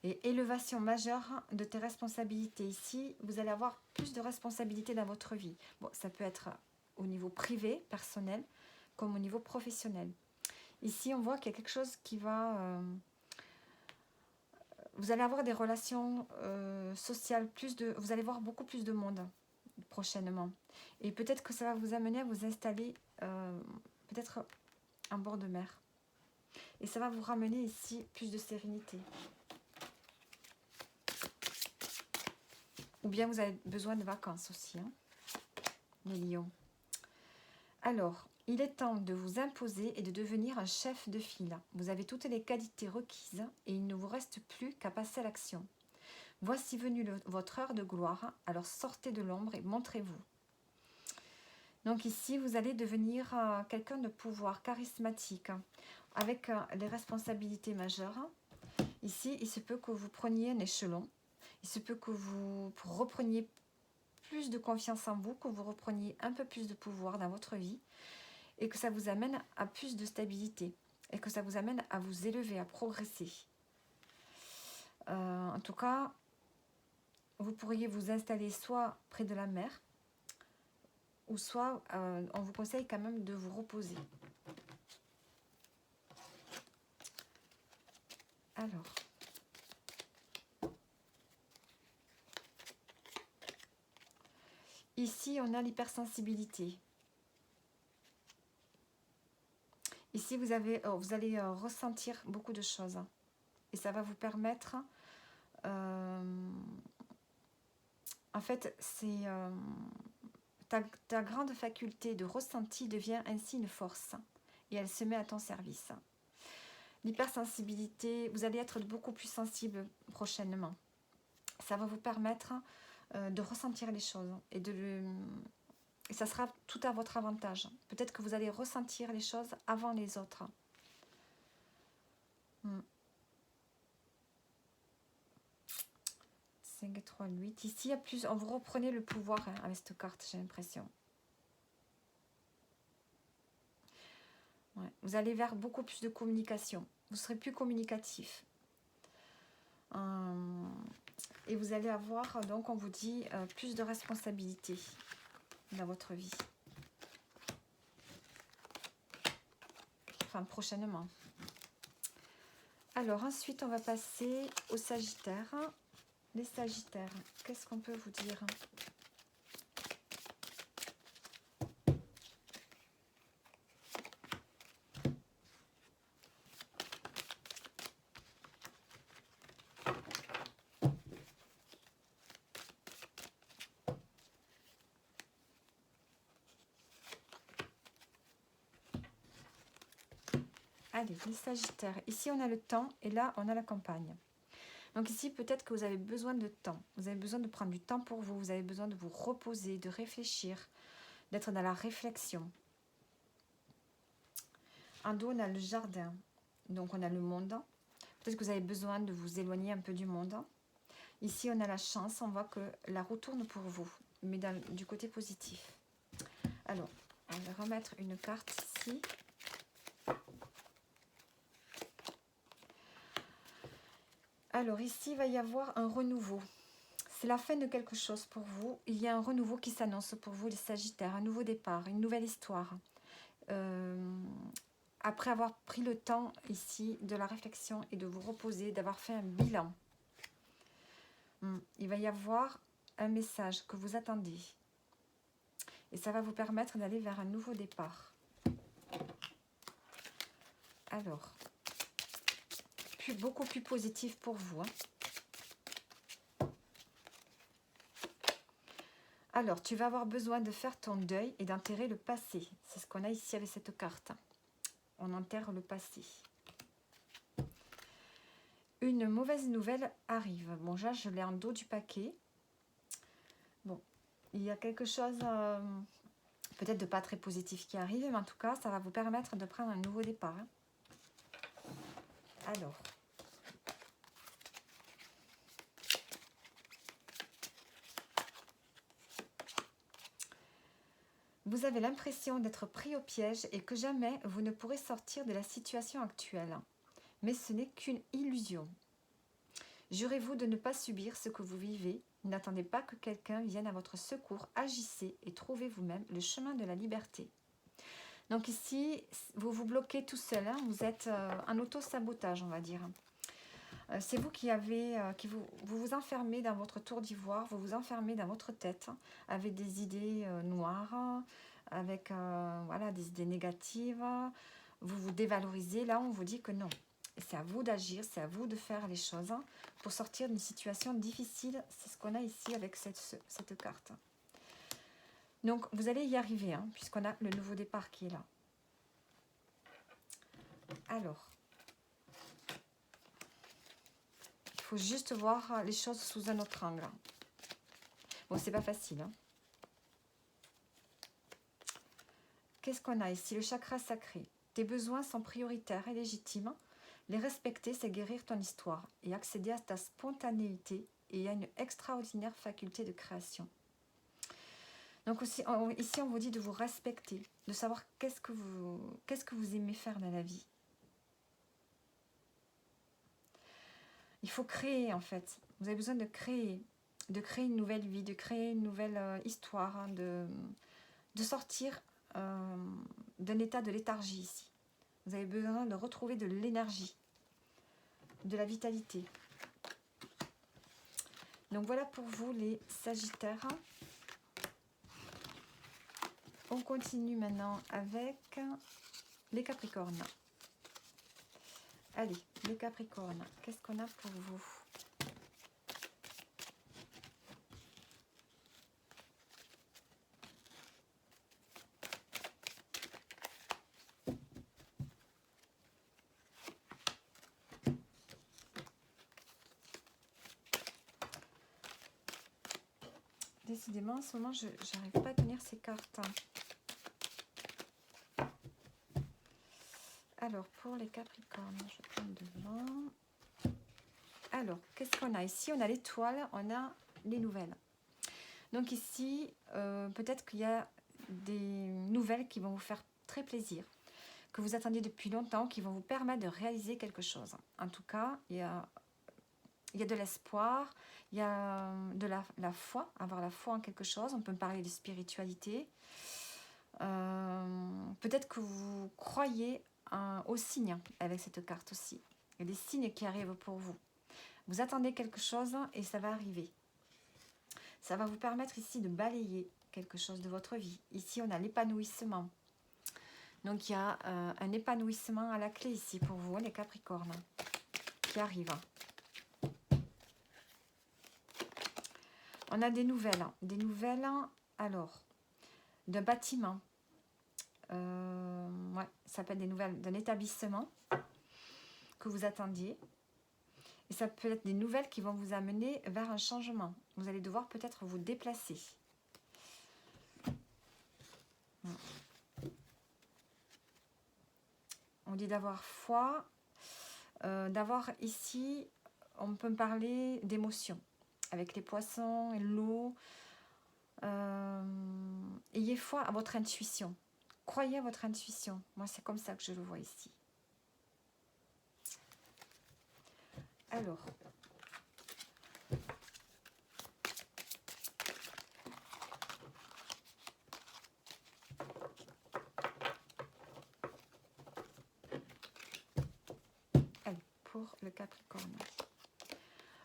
Et élévation majeure de tes responsabilités. Ici, vous allez avoir plus de responsabilités dans votre vie. Bon, ça peut être au niveau privé, personnel, comme au niveau professionnel. Ici, on voit qu'il y a quelque chose qui va... vous allez avoir des relations sociales, vous allez voir beaucoup plus de monde prochainement. Et peut-être que ça va vous amener à vous installer peut-être en bord de mer. Et ça va vous ramener ici plus de sérénité. Ou bien vous avez besoin de vacances aussi, hein, les lions. Alors, il est temps de vous imposer et de devenir un chef de file. Vous avez toutes les qualités requises et il ne vous reste plus qu'à passer à l'action. Voici venue votre heure de gloire, alors sortez de l'ombre et montrez-vous. Donc ici, vous allez devenir quelqu'un de pouvoir, charismatique, avec des responsabilités majeures. Ici, il se peut que vous preniez un échelon. Il se peut que vous repreniez plus de confiance en vous, que vous repreniez un peu plus de pouvoir dans votre vie et que ça vous amène à plus de stabilité et que ça vous amène à vous élever, à progresser. En tout cas, vous pourriez vous installer soit près de la mer ou soit on vous conseille quand même de vous reposer. Alors... Ici, on a l'hypersensibilité. Ici, vous allez ressentir beaucoup de choses. Et ça va vous permettre... en fait, c'est... ta grande faculté de ressenti devient ainsi une force. Et elle se met à ton service. L'hypersensibilité, vous allez être beaucoup plus sensible prochainement. Ça va vous permettre... de ressentir les choses et et ça sera tout à votre avantage. Peut-être que vous allez ressentir les choses avant les autres. 5 étoiles, 8. Ici, il y a plus. Vous reprenez le pouvoir hein, avec cette carte, j'ai l'impression. Ouais. Vous allez vers beaucoup plus de communication. Vous serez plus communicatif. Et vous allez avoir, donc on vous dit, plus de responsabilités dans votre vie. Enfin, prochainement. Alors, ensuite, on va passer aux Sagittaires. Les Sagittaires, qu'est-ce qu'on peut vous dire ? Allez, les Sagittaires. Ici, on a le temps et là, on a la campagne. Donc ici, peut-être que vous avez besoin de temps. Vous avez besoin de prendre du temps pour vous. Vous avez besoin de vous reposer, de réfléchir, d'être dans la réflexion. En dos, on a le jardin. Donc, on a le monde. Peut-être que vous avez besoin de vous éloigner un peu du monde. Ici, on a la chance. On voit que la roue tourne pour vous, mais du côté positif. Alors, on va remettre une carte ici. Alors ici, il va y avoir un renouveau. C'est la fin de quelque chose pour vous. Il y a un renouveau qui s'annonce pour vous, les Sagittaires. Un nouveau départ, une nouvelle histoire. Après avoir pris le temps ici de la réflexion et de vous reposer, d'avoir fait un bilan. Il va y avoir un message que vous attendez. Et ça va vous permettre d'aller vers un nouveau départ. Alors, beaucoup plus positif pour vous. Alors, tu vas avoir besoin de faire ton deuil et d'enterrer le passé. C'est ce qu'on a ici avec cette carte. On enterre le passé. Une mauvaise nouvelle arrive. Bon, là, je l'ai en dos du paquet. Bon, il y a quelque chose, peut-être de pas très positif qui arrive, mais en tout cas, ça va vous permettre de prendre un nouveau départ. Alors, vous avez l'impression d'être pris au piège et que jamais vous ne pourrez sortir de la situation actuelle. Mais ce n'est qu'une illusion. Jurez-vous de ne pas subir ce que vous vivez. N'attendez pas que quelqu'un vienne à votre secours. Agissez et trouvez vous-même le chemin de la liberté. Donc ici, vous vous bloquez tout seul. Hein, vous êtes en auto-sabotage, on va dire. C'est vous qui avez, vous vous enfermez dans votre tour d'ivoire, vous vous enfermez dans votre tête avec des idées noires, avec voilà, des idées négatives. Vous vous dévalorisez. Là, on vous dit que non. C'est à vous d'agir, c'est à vous de faire les choses pour sortir d'une situation difficile. C'est ce qu'on a ici avec cette carte. Donc, vous allez y arriver, hein, puisqu'on a le nouveau départ qui est là. Alors, il faut juste voir les choses sous un autre angle. Bon, c'est pas facile. Hein. Qu'est-ce qu'on a ici? Le chakra sacré. Tes besoins sont prioritaires et légitimes. Les respecter, c'est guérir ton histoire et accéder à ta spontanéité et à une extraordinaire faculté de création. Donc aussi, ici, on vous dit de vous respecter, de savoir qu'est-ce que vous aimez faire dans la vie. Il faut créer, en fait. Vous avez besoin de créer une nouvelle vie, de créer une nouvelle histoire, hein, de sortir d'un état de léthargie ici. Vous avez besoin de retrouver de l'énergie, de la vitalité. Donc voilà pour vous les Sagittaires. On continue maintenant avec les Capricornes. Allez, les Capricornes, qu'est-ce qu'on a pour vous? Décidément, en ce moment, je n'arrive pas à tenir ces cartes. Alors, pour les Capricornes, je prends devant. Alors, qu'est-ce qu'on a ici? On a l'étoile, on a les nouvelles. Donc ici, peut-être qu'il y a des nouvelles qui vont vous faire très plaisir, que vous attendiez depuis longtemps, qui vont vous permettre de réaliser quelque chose. En tout cas, il y a de l'espoir, il y a de la foi, avoir la foi en quelque chose. On peut parler de spiritualité. Peut-être que vous croyez aux signes avec cette carte aussi. Il y a des signes qui arrivent pour vous. Vous attendez quelque chose et ça va arriver. Ça va vous permettre ici de balayer quelque chose de votre vie. Ici, on a l'épanouissement. Donc, il y a un épanouissement à la clé ici pour vous, les Capricornes, qui arrivent. On a des nouvelles. Des nouvelles, alors, d'un bâtiment. Ouais, ça peut être des nouvelles d'un établissement que vous attendiez. Et ça peut être des nouvelles qui vont vous amener vers un changement. Vous allez devoir peut-être vous déplacer. On dit d'avoir foi, d'avoir ici, on peut me parler d'émotions. Avec les poissons et l'eau. Ayez foi à votre intuition. Croyez à votre intuition. Moi, c'est comme ça que je le vois ici. Alors. Allez, pour le Capricorne.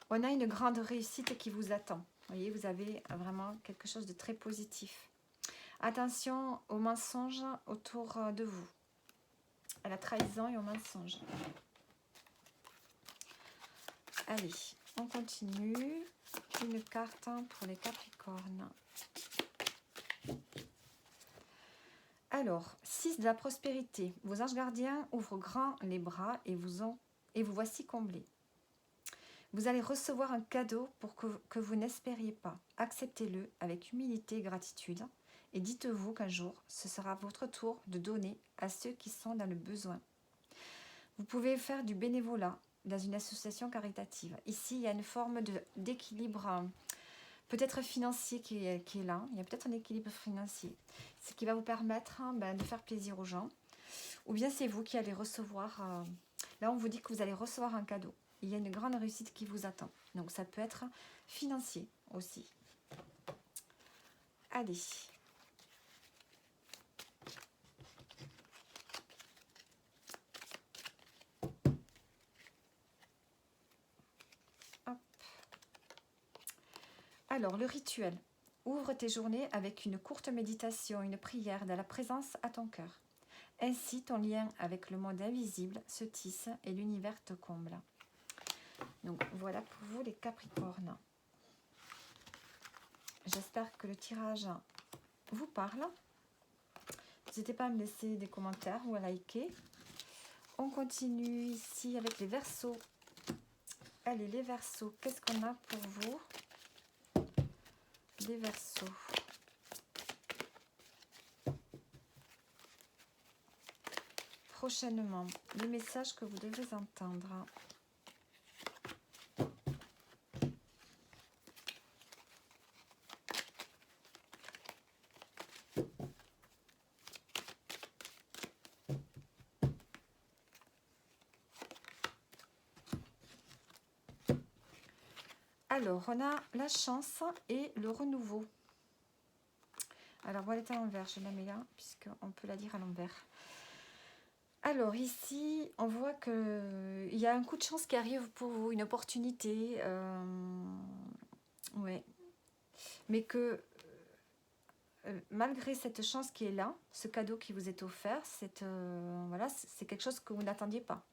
On a une grande réussite qui vous attend. Vous voyez, vous avez vraiment quelque chose de très positif. Attention aux mensonges autour de vous. À la trahison et aux mensonges. Allez, on continue. Une carte pour les Capricornes. Alors, 6 de la prospérité. Vos anges gardiens ouvrent grand les bras et vous voici comblés. Vous allez recevoir un cadeau pour que vous n'espériez pas. Acceptez-le avec humilité et gratitude. Et dites-vous qu'un jour, ce sera votre tour de donner à ceux qui sont dans le besoin. Vous pouvez faire du bénévolat dans une association caritative. Ici, il y a une forme d'équilibre, peut-être financier qui est là. Il y a peut-être un équilibre financier. Ce qui va vous permettre de faire plaisir aux gens. Ou bien c'est vous qui allez recevoir... là, on vous dit que vous allez recevoir un cadeau. Il y a une grande réussite qui vous attend. Donc, ça peut être financier aussi. Allez. Hop. Alors, le rituel. Ouvre tes journées avec une courte méditation, une prière dans la présence à ton cœur. Ainsi, ton lien avec le monde invisible se tisse et l'univers te comble. Donc, voilà pour vous les Capricornes. J'espère que le tirage vous parle. N'hésitez pas à me laisser des commentaires ou à liker. On continue ici avec les Verseaux. Allez, les Verseaux, qu'est-ce qu'on a pour vous? Les Verseaux. Prochainement, le message que vous devez entendre. Alors, on a la chance et le renouveau. Alors, voilà, elle est à l'envers, je la mets là, puisqu'on peut la lire à l'envers. Alors, ici, on voit qu'il y a un coup de chance qui arrive pour vous, une opportunité. Ouais. Mais que, malgré cette chance qui est là, ce cadeau qui vous est offert, voilà, c'est quelque chose que vous n'attendiez pas.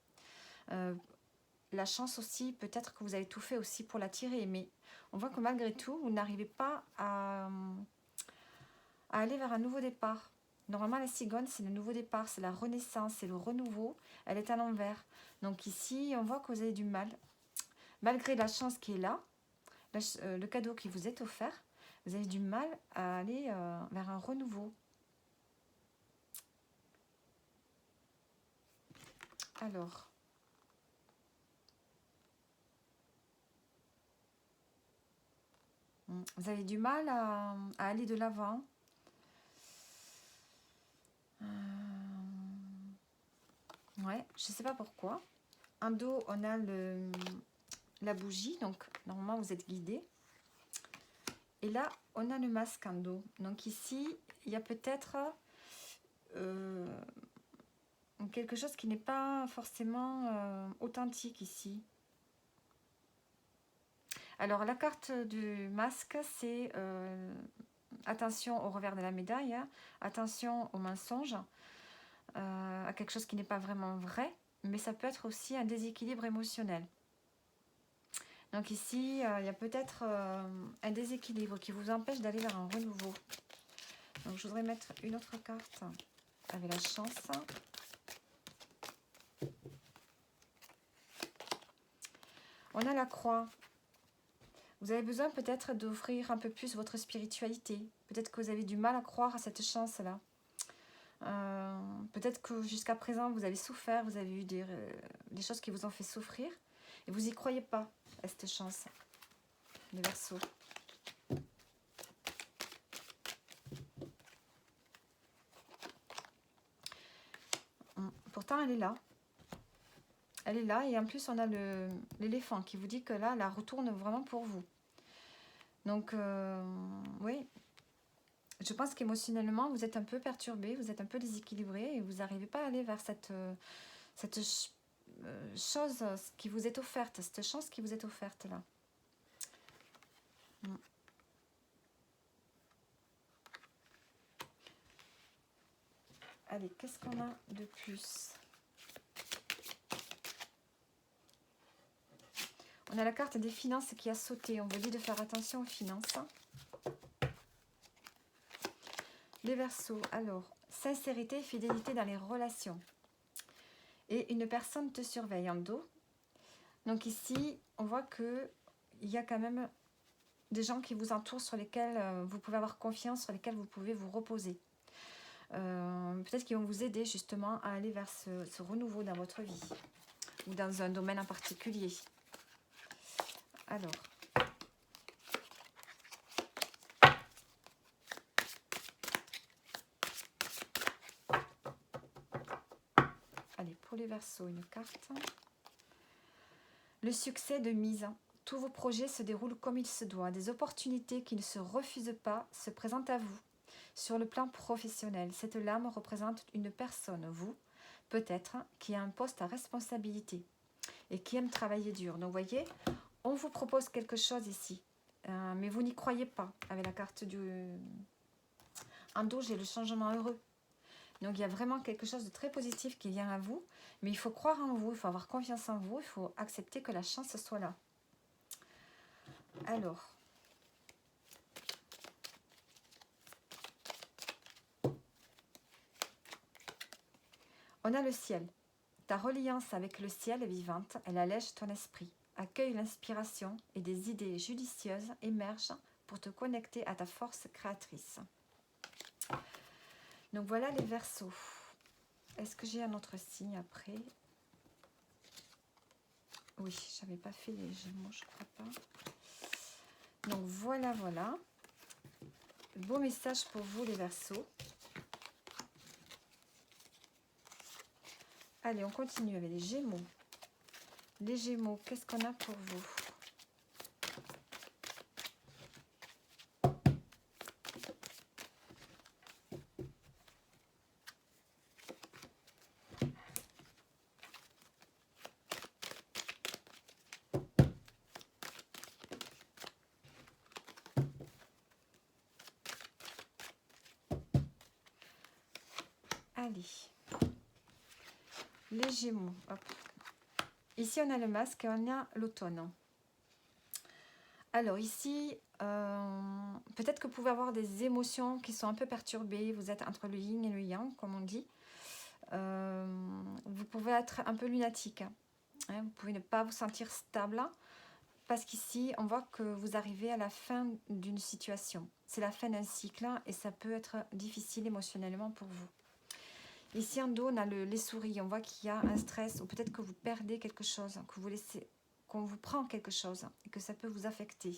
La chance aussi, peut-être que vous avez tout fait aussi pour l'attirer, mais on voit que malgré tout, vous n'arrivez pas à aller vers un nouveau départ. Normalement, la cigogne, c'est le nouveau départ, c'est la renaissance, c'est le renouveau. Elle est à l'envers. Donc ici, on voit que vous avez du mal. Malgré la chance qui est là, le cadeau qui vous est offert, vous avez du mal à aller vers un renouveau. Alors... vous avez du mal à aller de l'avant. Ouais, je ne sais pas pourquoi. En dos, on a la bougie, donc normalement vous êtes guidé. Et là, on a le masque en dos. Donc ici, il y a peut-être quelque chose qui n'est pas forcément authentique ici. Alors, la carte du masque, c'est attention au revers de la médaille, hein, attention au mensonge, à quelque chose qui n'est pas vraiment vrai, mais ça peut être aussi un déséquilibre émotionnel. Donc ici, il y a peut-être un déséquilibre qui vous empêche d'aller vers un renouveau. Donc je voudrais mettre une autre carte avec la chance. On a la croix. Vous avez besoin peut-être d'offrir un peu plus votre spiritualité. Peut-être que vous avez du mal à croire à cette chance-là. Peut-être que jusqu'à présent, vous avez souffert, vous avez eu des choses qui vous ont fait souffrir. Et vous n'y croyez pas à cette chance, les Verseaux. Pourtant, elle est là. Elle est là et en plus, on a l'éléphant qui vous dit que là, la retourne vraiment pour vous. Donc, oui, je pense qu'émotionnellement, vous êtes un peu perturbé, vous êtes un peu déséquilibré et vous n'arrivez pas à aller vers cette chose qui vous est offerte, cette chance qui vous est offerte là. Allez, qu'est-ce qu'on a de plus? On a la carte des finances qui a sauté. On vous dit de faire attention aux finances. Les Verseaux, alors, sincérité et fidélité dans les relations. Et une personne te surveille en dos. Donc ici, on voit qu'il y a quand même des gens qui vous entourent, sur lesquels vous pouvez avoir confiance, sur lesquels vous pouvez vous reposer. Peut-être qu'ils vont vous aider justement à aller vers ce renouveau dans votre vie. Ou dans un domaine en particulier. Alors. Allez, pour les Verseaux, une carte. Le succès de mise. Tous vos projets se déroulent comme il se doit. Des opportunités qui ne se refusent pas se présentent à vous. Sur le plan professionnel, cette lame représente une personne, vous, peut-être, qui a un poste à responsabilité et qui aime travailler dur. Donc, vous voyez, on vous propose quelque chose ici, mais vous n'y croyez pas. Avec la carte du... En dos, j'ai le changement heureux. Donc, il y a vraiment quelque chose de très positif qui vient à vous, mais il faut croire en vous, il faut avoir confiance en vous, il faut accepter que la chance soit là. Alors... On a le ciel. Ta reliance avec le ciel est vivante, elle allège ton esprit. Accueille l'inspiration et des idées judicieuses émergent pour te connecter à ta force créatrice. Donc voilà les Verseaux. Est-ce que j'ai un autre signe après? Oui, j'avais pas fait les Gémeaux, je crois pas. Donc voilà, voilà. Beau message pour vous les Verseaux. Allez, on continue avec les Gémeaux. Les Gémeaux, qu'est-ce qu'on a pour vous? Allez. Les Gémeaux. Hop. Ici, on a le masque et on a l'automne. Alors ici, peut-être que vous pouvez avoir des émotions qui sont un peu perturbées. Vous êtes entre le yin et le yang, comme on dit. Vous pouvez être un peu lunatique. Hein, vous pouvez ne pas vous sentir stable. Parce qu'ici, on voit que vous arrivez à la fin d'une situation. C'est la fin d'un cycle et ça peut être difficile émotionnellement pour vous. Ici en dos, on a les souris. On voit qu'il y a un stress ou peut-être que vous perdez quelque chose, que vous laissez, qu'on vous prend quelque chose et que ça peut vous affecter.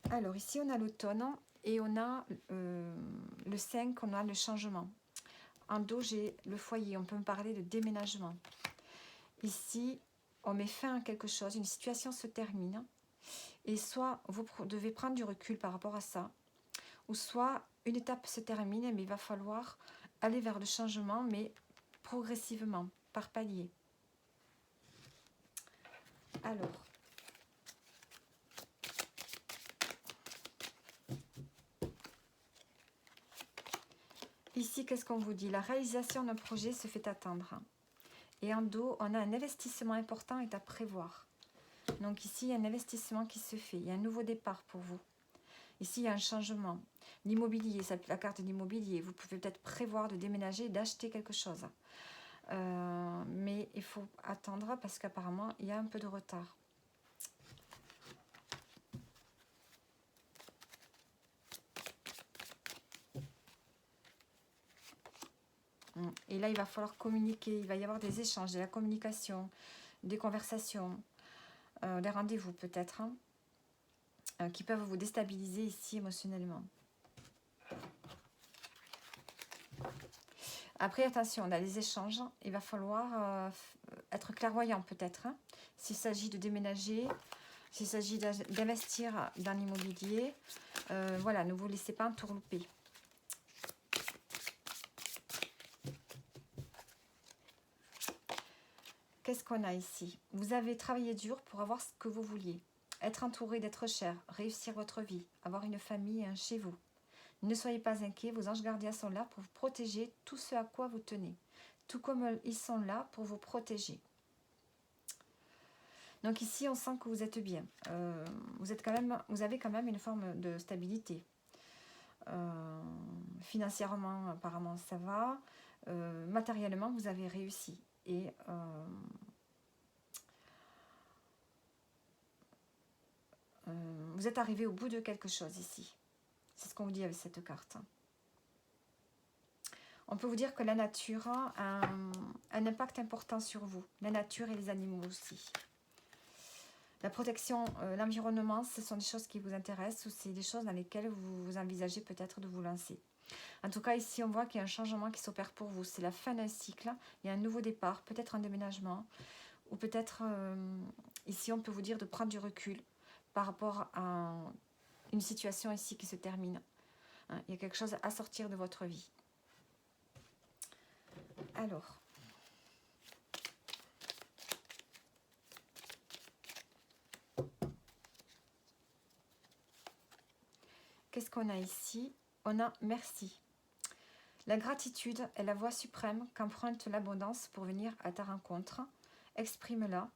Alors ici on a l'automne et on a le 5, on a le changement. En dos j'ai le foyer, on peut me parler de déménagement. Ici on met fin à quelque chose, une situation se termine et soit vous devez prendre du recul par rapport à ça, ou soit une étape se termine mais il va falloir aller vers le changement mais progressivement, par palier. Alors, ici, qu'est-ce qu'on vous dit? La réalisation d'un projet se fait attendre. Et en dos, on a un investissement important est à prévoir. Donc ici, il y a un investissement qui se fait. Il y a un nouveau départ pour vous. Ici, il y a un changement. L'immobilier, la carte de l'immobilier. Vous pouvez peut-être prévoir de déménager, d'acheter quelque chose. Mais il faut attendre parce qu'apparemment, il y a un peu de retard. Et là, il va falloir communiquer, il va y avoir des échanges, de la communication, des conversations, des rendez-vous peut-être, qui peuvent vous déstabiliser ici émotionnellement. Après, attention, on a les échanges, il va falloir être clairvoyant peut-être, s'il s'agit de déménager, s'il s'agit d'investir dans l'immobilier, voilà, ne vous laissez pas entourlouper. Qu'est-ce qu'on a ici? Vous avez travaillé dur pour avoir ce que vous vouliez. Être entouré, d'être cher, réussir votre vie, avoir une famille et un chez vous. Ne soyez pas inquiets, vos anges gardiens sont là pour vous protéger tout ce à quoi vous tenez. Tout comme ils sont là pour vous protéger. Donc ici, on sent que vous êtes bien. Vous avez quand même une forme de stabilité. Financièrement, apparemment, ça va. Matériellement, vous avez réussi. Et vous êtes arrivé au bout de quelque chose ici. C'est ce qu'on vous dit avec cette carte. On peut vous dire que la nature a un impact important sur vous. La nature et les animaux aussi. La protection, l'environnement, ce sont des choses qui vous intéressent ou c'est des choses dans lesquelles vous envisagez peut-être de vous lancer. En tout cas, ici, on voit qu'il y a un changement qui s'opère pour vous. C'est la fin d'un cycle, il y a un nouveau départ, peut-être un déménagement, ou peut-être, ici, on peut vous dire de prendre du recul par rapport à une situation ici qui se termine. Il y a quelque chose à sortir de votre vie. Alors, qu'est-ce qu'on a ici? On a merci. La gratitude est la voie suprême qu'emprunte l'abondance pour venir à ta rencontre. Exprime-la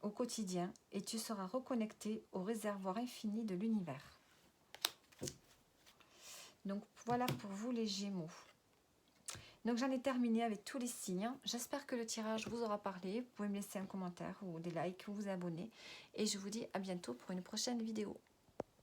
au quotidien et tu seras reconnecté au réservoir infini de l'univers. Donc voilà pour vous les Gémeaux. Donc j'en ai terminé avec tous les signes. J'espère que le tirage vous aura parlé. Vous pouvez me laisser un commentaire ou des likes ou vous abonner. Et je vous dis à bientôt pour une prochaine vidéo.